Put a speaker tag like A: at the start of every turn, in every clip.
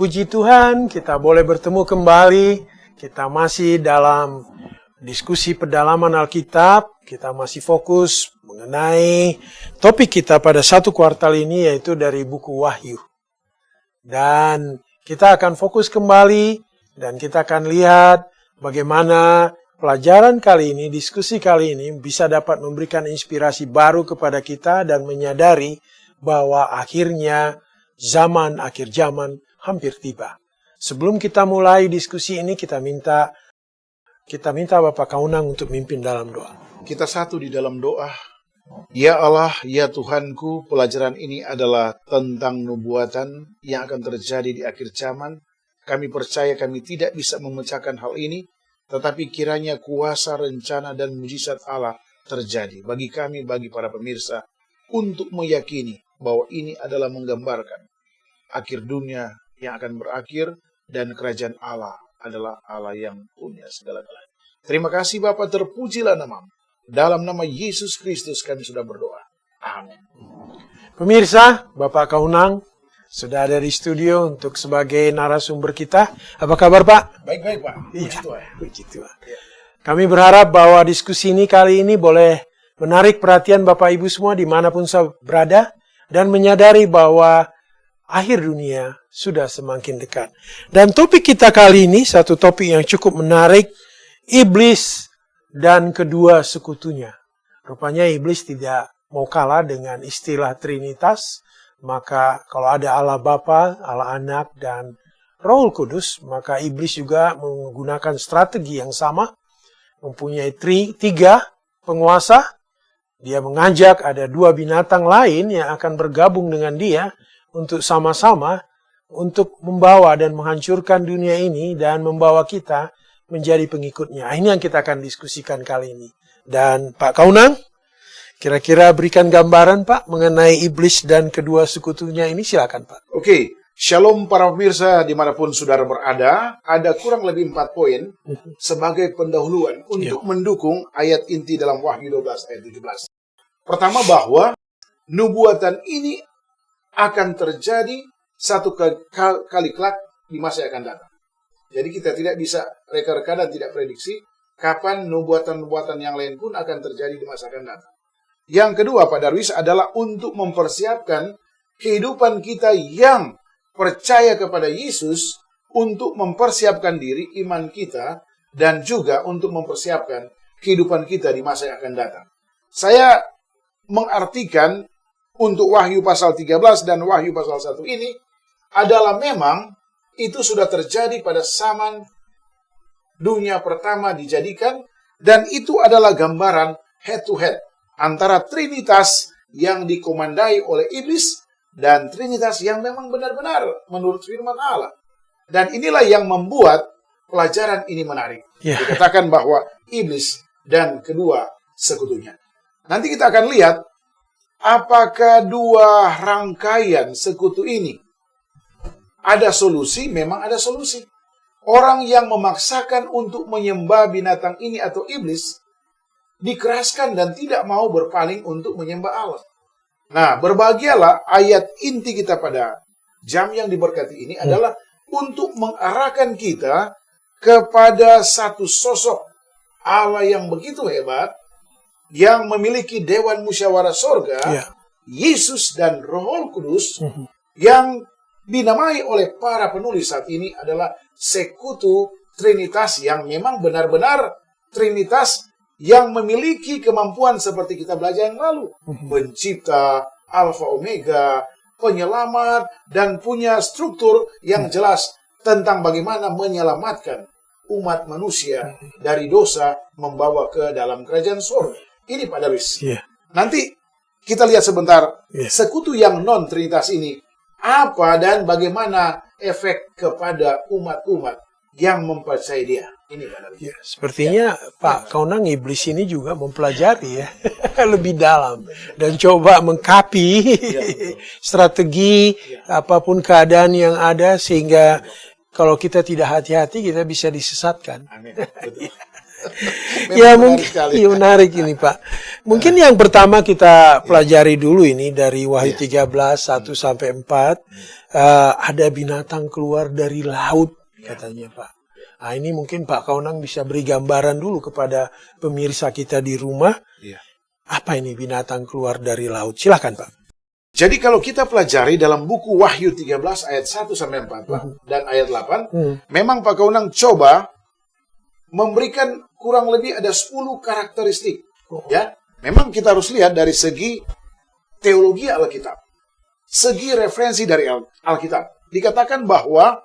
A: Puji Tuhan, kita boleh bertemu kembali. Kita masih dalam diskusi pendalaman Alkitab. Kita masih fokus mengenai topik kita pada satu kuartal ini, yaitu dari buku Wahyu. Dan kita akan fokus kembali dan kita akan lihat bagaimana pelajaran kali ini, diskusi kali ini bisa dapat memberikan inspirasi baru kepada kita dan menyadari bahwa akhirnya akhir zaman hampir tiba. Sebelum kita mulai diskusi ini, kita minta Bapak Kaunang untuk mimpin dalam doa.
B: Kita satu di dalam doa. Ya Allah, ya Tuhanku, pelajaran ini adalah tentang nubuatan yang akan terjadi di akhir zaman. Kami percaya kami tidak bisa memecahkan hal ini, tetapi kiranya kuasa, rencana, dan mujizat Allah terjadi bagi kami, bagi para pemirsa, untuk meyakini bahwa ini adalah menggambarkan akhir dunia yang akan berakhir, dan kerajaan Allah adalah Allah yang punya segala-galanya. Terima kasih Bapa, terpujilah nama-Mu. Dalam nama Yesus Kristus kami sudah berdoa. Amin.
A: Pemirsa, Bapak Kaunang sudah ada di studio untuk sebagai narasumber kita. Apa kabar Pak?
B: Baik-baik Pak.
A: Puji Tuhan. Kami berharap bahwa diskusi ini kali ini boleh menarik perhatian Bapak Ibu semua dimanapun berada, dan menyadari bahwa akhir dunia sudah semakin dekat. Dan topik kita kali ini, satu topik yang cukup menarik, iblis dan kedua sekutunya. Rupanya iblis tidak mau kalah dengan istilah Trinitas. Maka kalau ada Allah Bapa, Allah Anak, dan Roh Kudus, maka iblis juga menggunakan strategi yang sama. Mempunyai tiga penguasa. Dia mengajak ada dua binatang lain yang akan bergabung dengan dia untuk sama-sama untuk membawa dan menghancurkan dunia ini dan membawa kita menjadi pengikutnya. Ini yang kita akan diskusikan kali ini. Dan Pak Kaunang, kira-kira berikan gambaran Pak mengenai iblis dan kedua sekutunya ini, silakan Pak.
B: Oke, shalom para pemirsa dimanapun saudara berada. Ada kurang lebih 4 poin sebagai pendahuluan untuk mendukung ayat inti dalam Wahyu 12 ayat 17. Pertama, bahwa nubuatan ini akan terjadi satu kali kelak di masa yang akan datang. Jadi kita tidak bisa reka-reka dan tidak prediksi kapan nubuatan-nubuatan yang lain pun akan terjadi di masa akan datang. Yang kedua, Pak Darwis, adalah untuk mempersiapkan kehidupan kita yang percaya kepada Yesus, untuk mempersiapkan diri iman kita, dan juga untuk mempersiapkan kehidupan kita di masa yang akan datang. Saya mengartikan untuk Wahyu pasal 13 dan Wahyu pasal 1 ini adalah memang itu sudah terjadi pada zaman dunia pertama dijadikan, dan itu adalah gambaran head to head antara Trinitas yang dikomandai oleh iblis dan Trinitas yang memang benar-benar menurut firman Allah. Dan inilah yang membuat pelajaran ini menarik. Dikatakan bahwa iblis dan kedua sekutunya. Nanti kita akan lihat apakah dua rangkaian sekutu ini ada solusi. Memang ada solusi. Orang yang memaksakan untuk menyembah binatang ini atau iblis dikeraskan dan tidak mau berpaling untuk menyembah Allah. Nah, berbahagialah ayat inti kita pada jam yang diberkati ini adalah untuk mengarahkan kita kepada satu sosok Allah yang begitu hebat, yang memiliki Dewan Musyawarah Sorga, Yesus dan Roh Kudus, yang dinamai oleh para penulis saat ini adalah sekutu Trinitas yang memang benar-benar Trinitas yang memiliki kemampuan seperti kita belajar yang lalu. Pencipta, Alfa Omega, penyelamat, dan punya struktur yang jelas tentang bagaimana menyelamatkan umat manusia dari dosa, membawa ke dalam kerajaan surga. Ini Pak Darwis. Nanti kita lihat sebentar sekutu yang non-Trinitas ini apa dan bagaimana efek kepada umat-umat yang mempercayai dia. Ini Pak Darwis.
A: Sepertinya Pak Kaunang, iblis ini juga mempelajari lebih dalam dan coba mengkapi strategi apapun keadaan yang ada, sehingga kalau kita tidak hati-hati kita bisa disesatkan.
B: Amin. Betul.
A: Ya
B: Memang menarik
A: mungkin
B: sekali.
A: iya, menarik ini Pak. Mungkin yang pertama kita pelajari dulu ini dari Wahyu 13 1 sampai 4 ada binatang keluar dari laut katanya Pak. Nah, ini mungkin Pak Kaunang bisa beri gambaran dulu kepada pemirsa kita di rumah.
B: Iya.
A: Apa ini binatang keluar dari laut? Silahkan Pak.
B: Jadi kalau kita pelajari dalam buku Wahyu 13 ayat 1 sampai 4 Pak, dan ayat 8, memang Pak Kaunang coba memberikan kurang lebih ada 10 karakteristik. Ya, memang kita harus lihat dari segi teologi Alkitab, segi referensi dari Alkitab. Dikatakan bahwa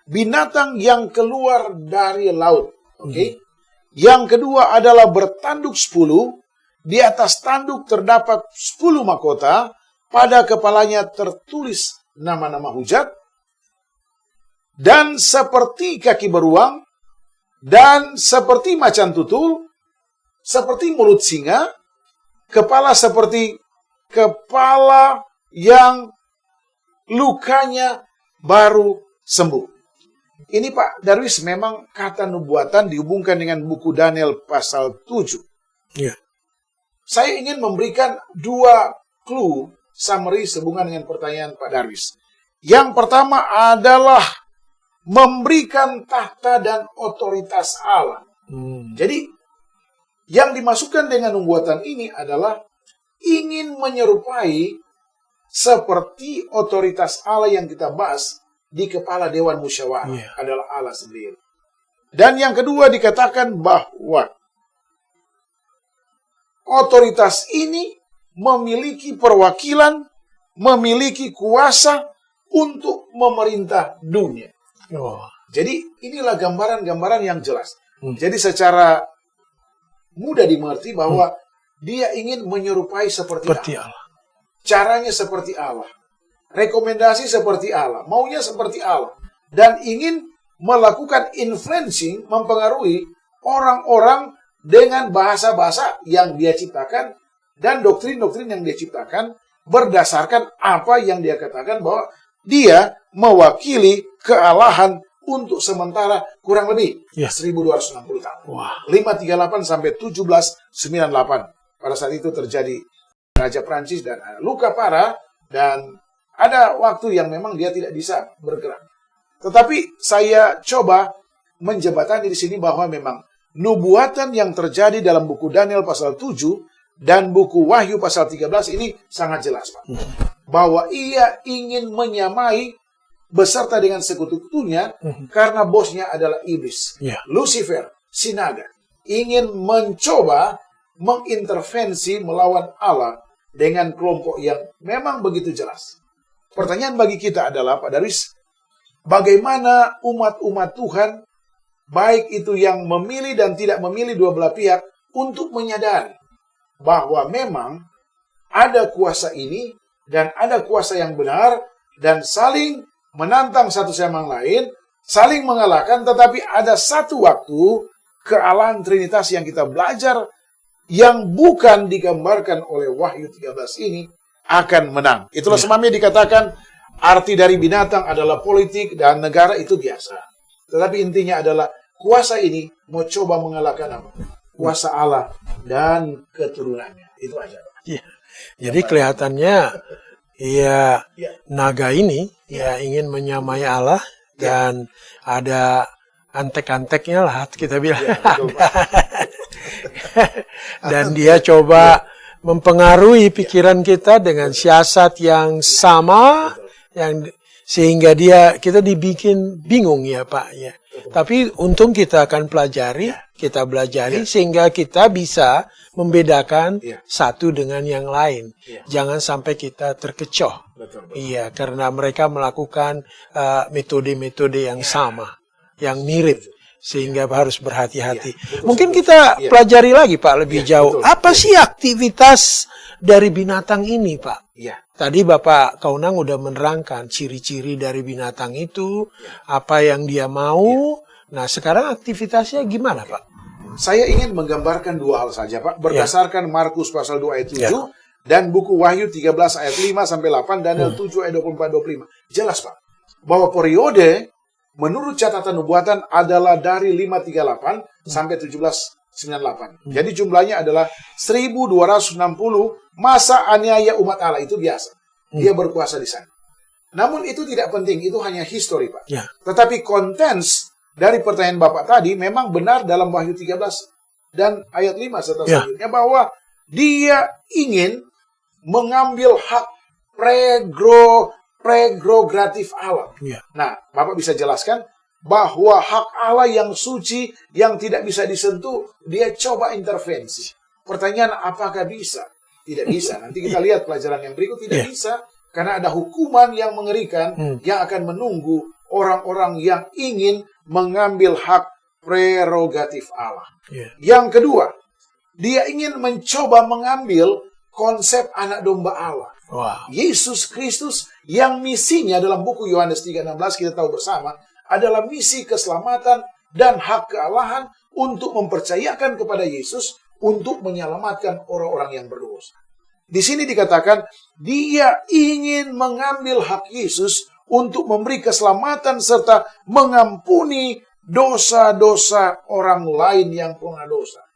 B: binatang yang keluar dari laut. Oke. Yang kedua adalah bertanduk 10, di atas tanduk terdapat 10 mahkota, pada kepalanya tertulis nama-nama hujat, dan seperti kaki beruang, dan seperti macan tutul, seperti mulut singa, kepala seperti kepala yang lukanya baru sembuh. Ini Pak Darwis memang kata nubuatan dihubungkan dengan buku Daniel pasal 7.
A: Ya.
B: Saya ingin memberikan 2 clue summary sehubungan dengan pertanyaan Pak Darwis. Yang pertama adalah memberikan tahta dan otoritas Allah. Jadi, yang dimasukkan dengan nubuatan ini adalah ingin menyerupai seperti otoritas Allah yang kita bahas di kepala Dewan Musyawarah adalah Allah sendiri. Dan yang kedua dikatakan bahwa otoritas ini memiliki perwakilan, memiliki kuasa untuk memerintah dunia. Jadi inilah gambaran-gambaran yang jelas. Jadi secara mudah dimengerti bahwa dia ingin menyerupai seperti Allah. Caranya seperti Allah. Rekomendasi seperti Allah. Maunya seperti Allah. Dan ingin melakukan influencing, mempengaruhi orang-orang dengan bahasa-bahasa yang dia ciptakan dan doktrin-doktrin yang dia ciptakan berdasarkan apa yang dia katakan bahwa dia mewakili kealahan untuk sementara kurang lebih 1260 tahun. 538 sampai 1798. Pada saat itu terjadi Raja Prancis dan luka parah dan ada waktu yang memang dia tidak bisa bergerak. Tetapi saya coba menjembatani di sini bahwa memang nubuatan yang terjadi dalam buku Daniel pasal 7 dan buku Wahyu pasal 13 ini sangat jelas, Pak. Bahwa ia ingin menyamai beserta dengan sekutunya karena bosnya adalah iblis. Lucifer, si naga, ingin mencoba mengintervensi melawan Allah dengan kelompok yang memang begitu jelas. Pertanyaan bagi kita adalah, Pak Darwis, bagaimana umat-umat Tuhan, baik itu yang memilih dan tidak memilih dua belah pihak, untuk menyadari bahwa memang ada kuasa ini dan ada kuasa yang benar dan saling menantang satu sama lain, saling mengalahkan, tetapi ada satu waktu kealahan Trinitas yang kita belajar yang bukan digambarkan oleh Wahyu 13 ini akan menang. Itulah sebabnya dikatakan arti dari binatang adalah politik dan negara itu biasa. Tetapi intinya adalah kuasa ini mau coba mengalahkan apa? Kuasa Allah dan keturunannya. Itu aja.
A: Jadi kelihatannya naga ini ingin menyamai Allah dan ada antek-anteknya lah kita bilang. Dan dia coba mempengaruhi pikiran kita dengan siasat yang sama, yang sehingga kita dibikin bingung ya Pak ya. Tapi untung kita akan pelajari, kita belajari sehingga kita bisa membedakan satu dengan yang lain. Jangan sampai kita terkecoh. Iya, karena mereka melakukan metode-metode yang sama, yang mirip. Sehingga harus berhati-hati. Mungkin kita pelajari lagi Pak lebih jauh. Apa sih aktivitas dari binatang ini Pak? Tadi Bapak Kaunang udah menerangkan ciri-ciri dari binatang itu, apa yang dia mau. Nah sekarang aktivitasnya gimana Pak?
B: Saya ingin menggambarkan dua hal saja Pak. Berdasarkan Markus pasal 2 ayat 7 dan buku Wahyu 13 ayat 5 sampai 8, Daniel 7 ayat 24-25. Jelas Pak, bahwa periode menurut catatan nubuatan adalah dari 538 sampai 98. Jadi jumlahnya adalah 1260 masa aniaya umat Allah, itu biasa. Dia berkuasa di sana. Namun itu tidak penting, itu hanya histori, Pak.
A: Ya.
B: Tetapi kontens dari pertanyaan Bapak tadi memang benar dalam Wahyu 13 dan ayat 5 serta selanjutnya, bahwa dia ingin mengambil hak prerogatif Allah.
A: Ya.
B: Nah, Bapak bisa jelaskan bahwa hak Allah yang suci, yang tidak bisa disentuh, dia coba intervensi. Pertanyaan, apakah bisa? Tidak bisa. Nanti kita lihat pelajaran yang berikut, tidak bisa. Karena ada hukuman yang mengerikan yang akan menunggu orang-orang yang ingin mengambil hak prerogatif Allah. Yang kedua, dia ingin mencoba mengambil konsep anak domba Allah.
A: Wow.
B: Yesus Kristus yang misinya dalam buku Yohanes 3:16 kita tahu bersama, adalah misi keselamatan dan hak kealahan untuk mempercayakan kepada Yesus untuk menyelamatkan orang-orang yang berdosa. Di sini dikatakan dia ingin mengambil hak Yesus untuk memberi keselamatan serta mengampuni dosa-dosa orang lain yang pernah dosa.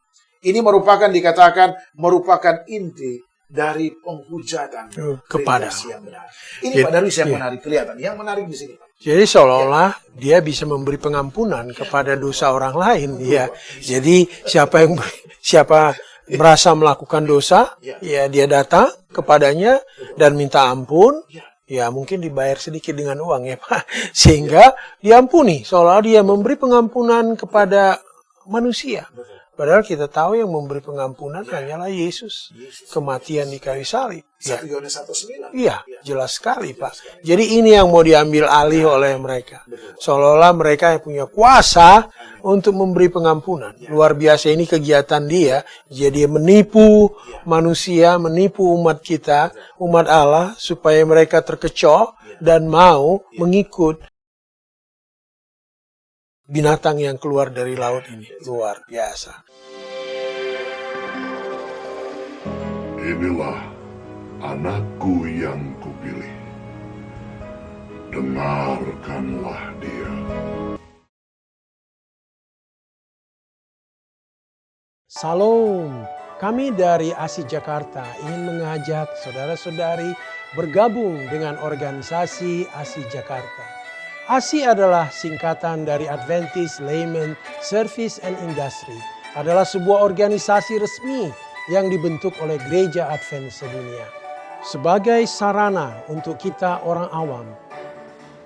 B: Ini dikatakan merupakan inti dari penghujatan
A: kepada
B: yang benar. Ini Pak Darwis yang menarik kelihatan. Yang menarik di sini, Pak.
A: Jadi seolah-olah dia bisa memberi pengampunan kepada dosa orang lain. Ya. Jadi siapa merasa melakukan dosa, ya dia datang kepadanya dan minta ampun. Ya mungkin dibayar sedikit dengan uang ya Pak. Sehingga diampuni. Seolah dia memberi pengampunan kepada manusia. Padahal kita tahu yang memberi pengampunan hanyalah Yesus. Kematian di kayu salib.
B: 1 Yohanes 1:9.
A: Iya, jelas sekali Pak. Jadi ini yang mau diambil alih oleh mereka. Seolah-olah mereka yang punya kuasa untuk memberi pengampunan. Luar biasa ini kegiatan dia. Jadi menipu manusia, menipu umat kita, umat Allah, supaya mereka terkecoh dan mau mengikut binatang yang keluar dari laut ini. Luar biasa.
C: Inilah anakku yang kupilih. Dengarkanlah dia.
A: Salam, kami dari ASI Jakarta ingin mengajak saudara-saudari bergabung dengan organisasi ASI Jakarta. ASI adalah singkatan dari Adventist Layman Service and Industry. Adalah sebuah organisasi resmi yang dibentuk oleh Gereja Advent sedunia. Sebagai sarana untuk kita orang awam,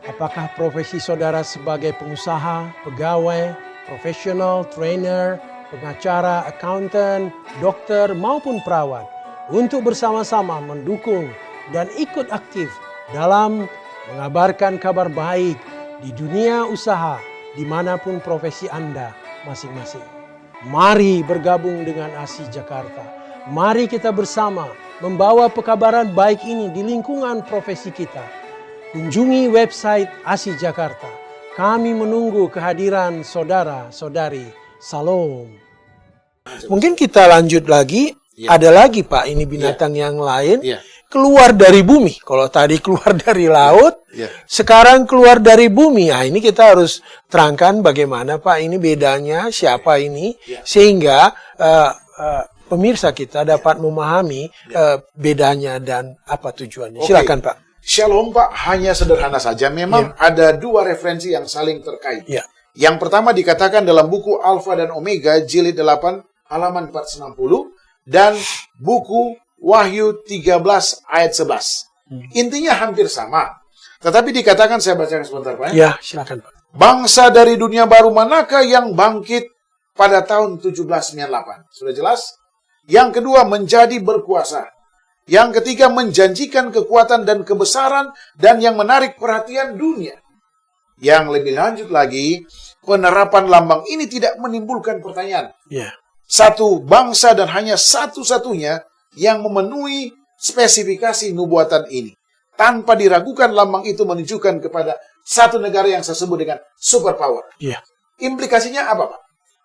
A: apakah profesi saudara sebagai pengusaha, pegawai, profesional, trainer, pengacara, accountant, dokter maupun perawat, untuk bersama-sama mendukung dan ikut aktif dalam mengabarkan kabar baik di dunia usaha dimanapun profesi Anda masing-masing. Mari bergabung dengan ASI Jakarta. Mari kita bersama membawa pekabaran baik ini di lingkungan profesi kita. Kunjungi website ASI Jakarta. Kami menunggu kehadiran saudara-saudari. Salam. Mungkin kita lanjut lagi. Ada lagi Pak, ini binatang yang lain. Keluar dari bumi. Kalau tadi keluar dari laut, sekarang keluar dari bumi. Nah, ini kita harus terangkan bagaimana Pak ini bedanya, siapa ini, sehingga pemirsa kita dapat memahami bedanya dan apa tujuannya. Silakan Pak.
B: Shalom Pak, hanya sederhana saja. Memang ada dua referensi yang saling terkait. Yang pertama dikatakan dalam buku Alfa dan Omega, jilid 8, halaman 460, dan buku Wahyu 13 ayat 11. Intinya hampir sama. Tetapi dikatakan, saya bacakan sebentar Pak.
A: Ya, silakan Pak.
B: Bangsa dari dunia baru manakah yang bangkit pada tahun 1798? Sudah jelas? Yang kedua, menjadi berkuasa. Yang ketiga, menjanjikan kekuatan dan kebesaran dan yang menarik perhatian dunia. Yang lebih lanjut lagi, penerapan lambang ini tidak menimbulkan pertanyaan. Satu bangsa dan hanya satu-satunya yang memenuhi spesifikasi nubuatan ini. Tanpa diragukan lambang itu menunjukkan kepada satu negara yang saya sebut dengan superpower. Implikasinya apa Pak?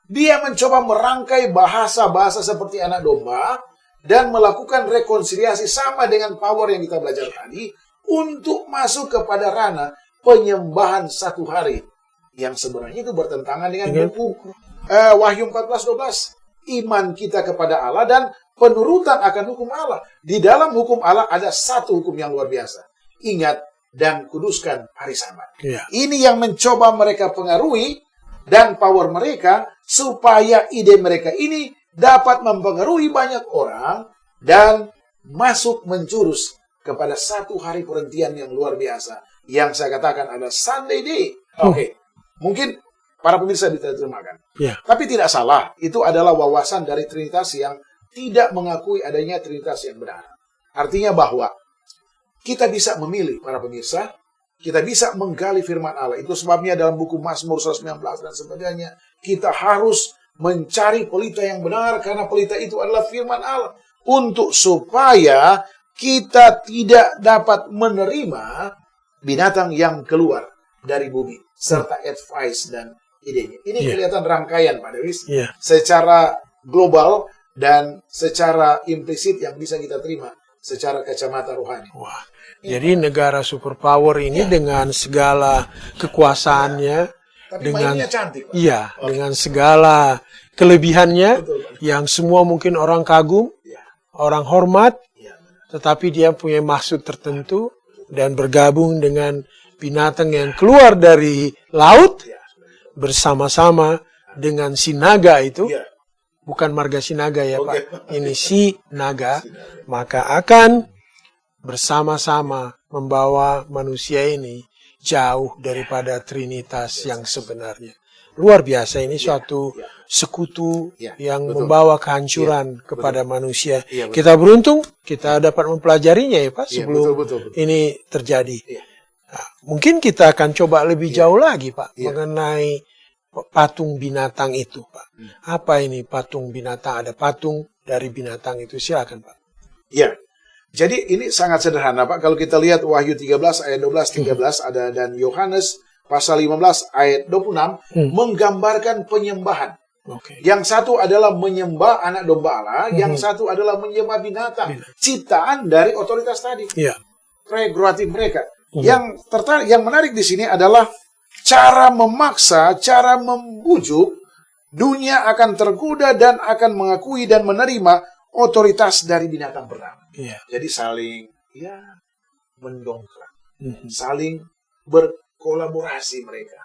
B: Dia mencoba merangkai bahasa-bahasa seperti anak domba dan melakukan rekonsiliasi sama dengan power yang kita belajar tadi untuk masuk kepada ranah penyembahan satu hari. Yang sebenarnya itu bertentangan dengan buku Wahyu 14:12. iman kita kepada Allah dan penurutan akan hukum Allah. Di dalam hukum Allah ada satu hukum yang luar biasa. Ingat dan kuduskan hari Sabat.
A: Ya.
B: Ini yang mencoba mereka pengaruhi dan power mereka supaya ide mereka ini dapat mempengaruhi banyak orang dan masuk menjurus kepada satu hari perhentian yang luar biasa. Yang saya katakan ada Sunday Day. Oke. Mungkin para pemirsa diterjemahkan.
A: Ya.
B: Tapi tidak salah. Itu adalah wawasan dari Trinitas yang tidak mengakui adanya Trinitas yang benar. Artinya bahwa kita bisa memilih, para pemirsa, kita bisa menggali firman Allah. Itu sebabnya dalam buku Mazmur 119 dan sebagainya, kita harus mencari pelita yang benar, karena pelita itu adalah firman Allah. Untuk supaya kita tidak dapat menerima binatang yang keluar dari bumi, serta advice dan idenya. Ini kelihatan rangkaian, Pak Dewis, secara global dan secara implisit yang bisa kita terima secara kacamata rohani.
A: Wah, jadi negara superpower ini dengan segala kekuasaannya,
B: Tapi
A: dengan
B: mainnya cantik, Pak.
A: dengan segala kelebihannya, yang semua mungkin orang kagum, orang hormat, tetapi dia punya maksud tertentu dan bergabung dengan binatang yang keluar dari laut bersama-sama dengan si naga itu. Bukan marga sinaga ya Pak, ini si naga, maka akan bersama-sama membawa manusia ini jauh daripada Trinitas yang sebenarnya. Luar biasa, ini suatu sekutu yang membawa kehancuran kepada manusia. Kita beruntung, kita dapat mempelajarinya ya Pak, sebelum ini terjadi. Nah, mungkin kita akan coba lebih jauh lagi Pak, mengenai patung binatang itu, Pak. Apa ini patung binatang? Ada patung dari binatang itu. Silakan, Pak.
B: Ya. Jadi ini sangat sederhana, Pak. Kalau kita lihat Wahyu 13 ayat 12-13 ada, dan Yohanes pasal 15 ayat 26 menggambarkan penyembahan. Yang satu adalah menyembah anak domba Allah, yang satu adalah menyembah binatang. Ciptaan dari otoritas tadi. Prerogatif mereka. Yang menarik di sini adalah cara memaksa, cara membujuk, dunia akan tergoda dan akan mengakui dan menerima otoritas dari binatang bernama. Jadi saling mendongkrak, saling berkolaborasi mereka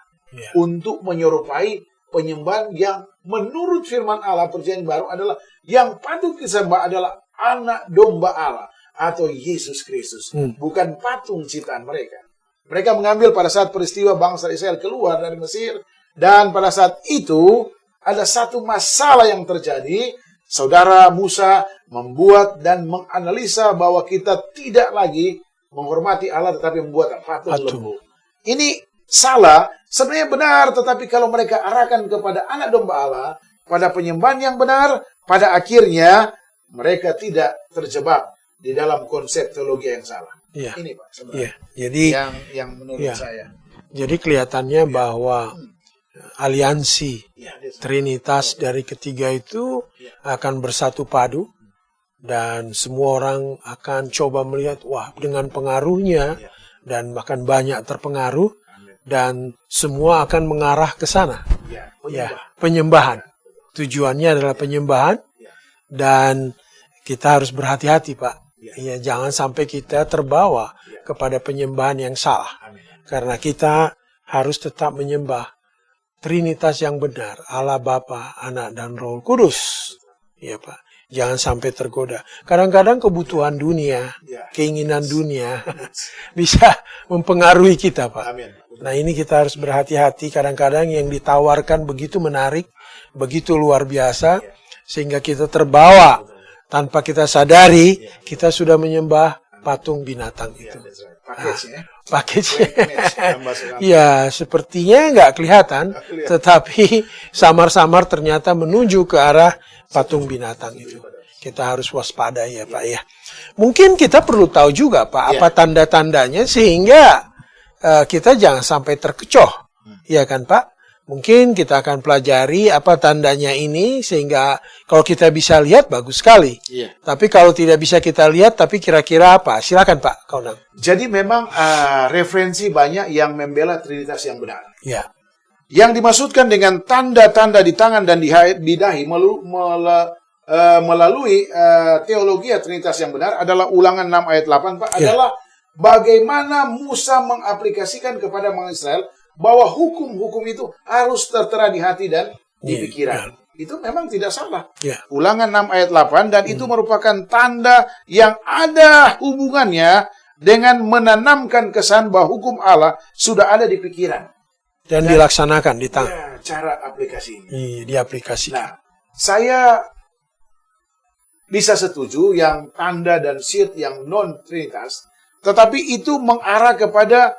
B: untuk menyerupai penyembahan yang menurut firman Allah perjanjian baru adalah yang patut disembah adalah anak domba Allah atau Yesus Kristus, bukan patung ciptaan mereka. Mereka mengambil pada saat peristiwa bangsa Israel keluar dari Mesir. Dan pada saat itu, ada satu masalah yang terjadi. Saudara Musa membuat dan menganalisa bahwa kita tidak lagi menghormati Allah, tetapi membuat patung lembu. Ini salah, sebenarnya benar. Tetapi kalau mereka arahkan kepada anak domba Allah, pada penyembahan yang benar, pada akhirnya mereka tidak terjebak di dalam konsep teologi yang salah. Ini Pak sebenarnya.
A: Jadi
B: yang menurut saya.
A: Jadi kelihatannya bahwa aliansi Trinitas dari ketiga itu akan bersatu padu dan semua orang akan coba melihat dengan pengaruhnya dan bahkan banyak terpengaruh dan semua akan mengarah ke sana. Penyembahan. Tujuannya adalah penyembahan dan kita harus berhati-hati Pak. Jangan sampai kita terbawa kepada penyembahan yang salah. Karena kita harus tetap menyembah Trinitas yang benar, Allah Bapa, Anak, dan Roh Kudus. Ya Pak, jangan sampai tergoda. Kadang-kadang kebutuhan dunia, keinginan dunia bisa mempengaruhi kita Pak. Nah ini kita harus berhati-hati. Kadang-kadang yang ditawarkan begitu menarik, begitu luar biasa, sehingga kita terbawa. Tanpa kita sadari, kita sudah menyembah patung binatang itu. Paketnya. Ya, sepertinya nggak kelihatan, tetapi samar-samar ternyata menuju ke arah patung binatang itu. Kita harus waspada ya Pak ya. Mungkin kita perlu tahu juga Pak, apa tanda-tandanya sehingga kita jangan sampai terkecoh. Ya kan Pak? Mungkin kita akan pelajari apa tandanya ini sehingga kalau kita bisa lihat bagus sekali. Tapi kalau tidak bisa kita lihat tapi kira-kira apa? Silakan Pak Kaunang.
B: Jadi memang referensi banyak yang membela Trinitas yang benar. Yang dimaksudkan dengan tanda-tanda di tangan dan di dahi melalui teologi Trinitas yang benar adalah Ulangan 6 ayat 8, Pak, adalah bagaimana Musa mengaplikasikan kepada bangsa Israel bahwa hukum-hukum itu harus tertera di hati dan di pikiran. Itu memang tidak salah. Ulangan 6 ayat 8, dan itu merupakan tanda yang ada hubungannya dengan menanamkan kesan bahwa hukum Allah sudah ada di pikiran.
A: Dan dilaksanakan di tangan.
B: Ya, cara aplikasi ini.
A: Iya, diaplikasikan.
B: Nah, saya bisa setuju yang tanda dan seed yang non-Trinitas, tetapi itu mengarah kepada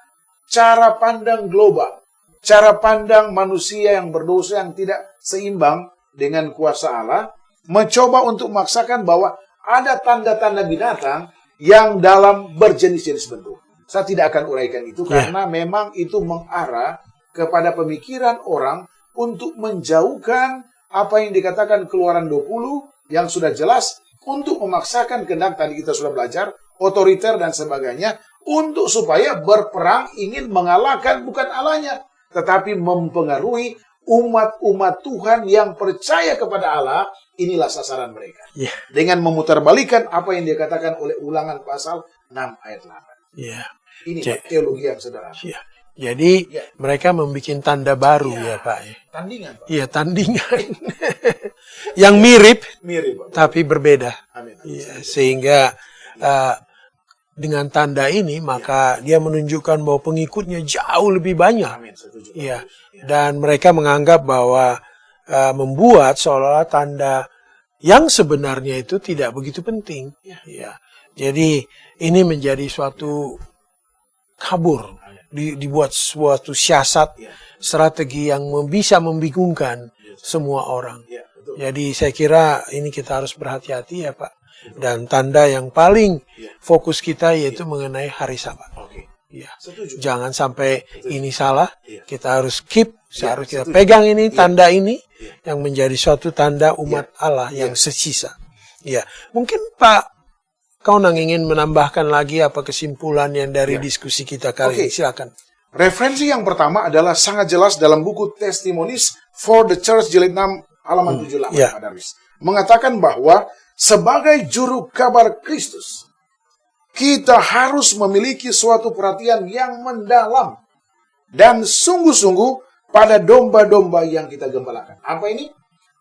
B: cara pandang global. Cara pandang manusia yang berdosa yang tidak seimbang dengan kuasa Allah, mencoba untuk memaksakan bahwa ada tanda-tanda binatang yang dalam berjenis-jenis bentuk. Saya tidak akan uraikan itu karena memang itu mengarah kepada pemikiran orang untuk menjauhkan apa yang dikatakan Keluaran 20 yang sudah jelas untuk memaksakan kehendak tadi kita sudah belajar, otoriter dan sebagainya, untuk supaya berperang ingin mengalahkan bukan Allahnya, tetapi mempengaruhi umat-umat Tuhan yang percaya kepada Allah. Inilah sasaran mereka. Dengan memutarbalikan apa yang dikatakan oleh Ulangan pasal 6 ayat 8. Ini teologi yang sederhana.
A: Jadi mereka membuat tanda baru ya Pak.
B: Tandingan Pak.
A: Iya, tandingan. Yang mirip
B: Pak.
A: Tapi berbeda.
B: Amin.
A: Ya, sehingga dengan tanda ini maka dia menunjukkan bahwa pengikutnya jauh lebih banyak.
B: Amin. Setuju.
A: Iya. Dan mereka menganggap bahwa membuat seolah-olah tanda yang sebenarnya itu tidak begitu penting. Ya. Jadi ini menjadi suatu kabur. Dibuat suatu siasat, strategi yang bisa membingungkan semua orang. Jadi saya kira ini kita harus berhati-hati ya Pak. Dan tanda yang paling fokus kita yaitu mengenai hari Sabat. Jangan sampai ini salah. Kita harus harus kita pegang ini, tanda ini yang menjadi suatu tanda umat Allah yang sesisa. Ya, mungkin Pak Kau ingin menambahkan lagi apa kesimpulan yang dari diskusi kita kali ini? Silakan.
B: Referensi yang pertama adalah sangat jelas dalam buku Testimonies for the Church jilid 6 halaman 78 Pak Darwis. Mengatakan bahwa sebagai juru kabar Kristus, kita harus memiliki suatu perhatian yang mendalam dan sungguh-sungguh pada domba-domba yang kita gembalakan. Apa ini?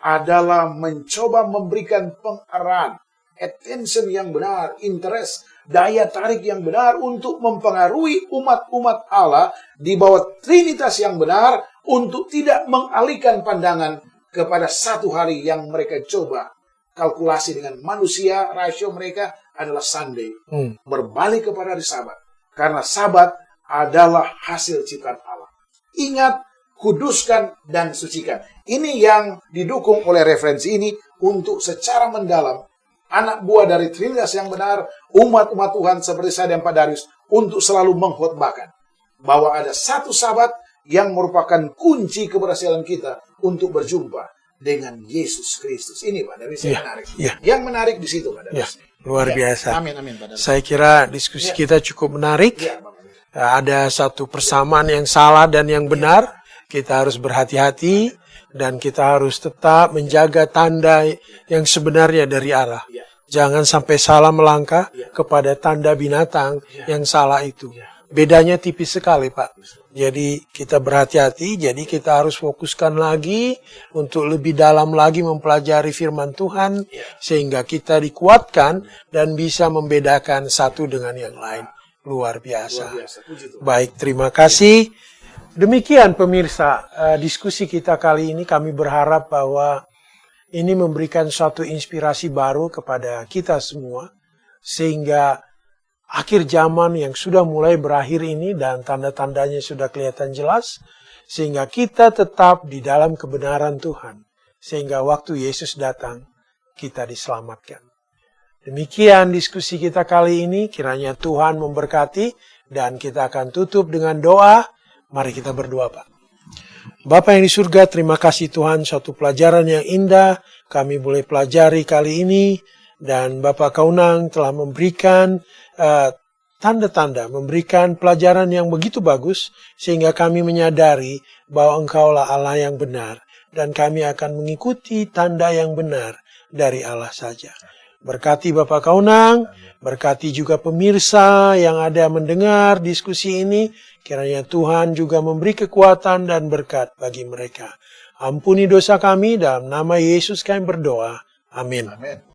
B: Adalah mencoba memberikan pengarahan, attention yang benar, interest, daya tarik yang benar untuk mempengaruhi umat-umat Allah di bawah Trinitas yang benar untuk tidak mengalihkan pandangan kepada satu hari yang mereka coba kalkulasi dengan manusia. Rasio mereka adalah Sunday, berbalik kepada hari Sabat, karena Sabat adalah hasil ciptaan Allah. Ingat, kuduskan dan sucikan. Ini yang didukung oleh referensi ini untuk secara mendalam anak buah dari Trinitas yang benar, umat-umat Tuhan seperti saya dan Pak Darius, untuk selalu mengkhotbahkan bahwa ada satu Sabat yang merupakan kunci keberhasilan kita untuk berjumpa dengan Yesus Kristus. Ini Pak Darius yang menarik. Yang menarik di situ Pak Darius.
A: Luar biasa.
B: Amin, Pak Darius.
A: Saya kira diskusi kita cukup menarik. Ada satu persamaan yang salah dan yang benar. Kita harus berhati-hati dan kita harus tetap menjaga tanda yang sebenarnya dari Allah. Jangan sampai salah melangkah kepada tanda binatang yang salah itu. Bedanya tipis sekali, Pak. Jadi kita berhati-hati, jadi kita harus fokuskan lagi untuk lebih dalam lagi mempelajari firman Tuhan sehingga kita dikuatkan dan bisa membedakan satu dengan yang lain. Luar biasa. Baik, terima kasih. Demikian pemirsa, diskusi kita kali ini kami berharap bahwa ini memberikan suatu inspirasi baru kepada kita semua. Sehingga akhir zaman yang sudah mulai berakhir ini dan tanda-tandanya sudah kelihatan jelas. Sehingga kita tetap di dalam kebenaran Tuhan. Sehingga waktu Yesus datang, kita diselamatkan. Demikian diskusi kita kali ini, kiranya Tuhan memberkati dan kita akan tutup dengan doa. Mari kita berdoa, Pak. Bapa yang di surga, terima kasih Tuhan, suatu pelajaran yang indah kami boleh pelajari kali ini. Dan Bapak Kaunang telah memberikan tanda-tanda, memberikan pelajaran yang begitu bagus, sehingga kami menyadari bahwa Engkaulah Allah yang benar, dan kami akan mengikuti tanda yang benar dari Allah saja. Berkati Bapak Kaunang, berkati juga pemirsa yang ada mendengar diskusi ini, kiranya Tuhan juga memberi kekuatan dan berkat bagi mereka. Ampuni dosa kami, dalam nama Yesus kami berdoa. Amin.
B: Amin.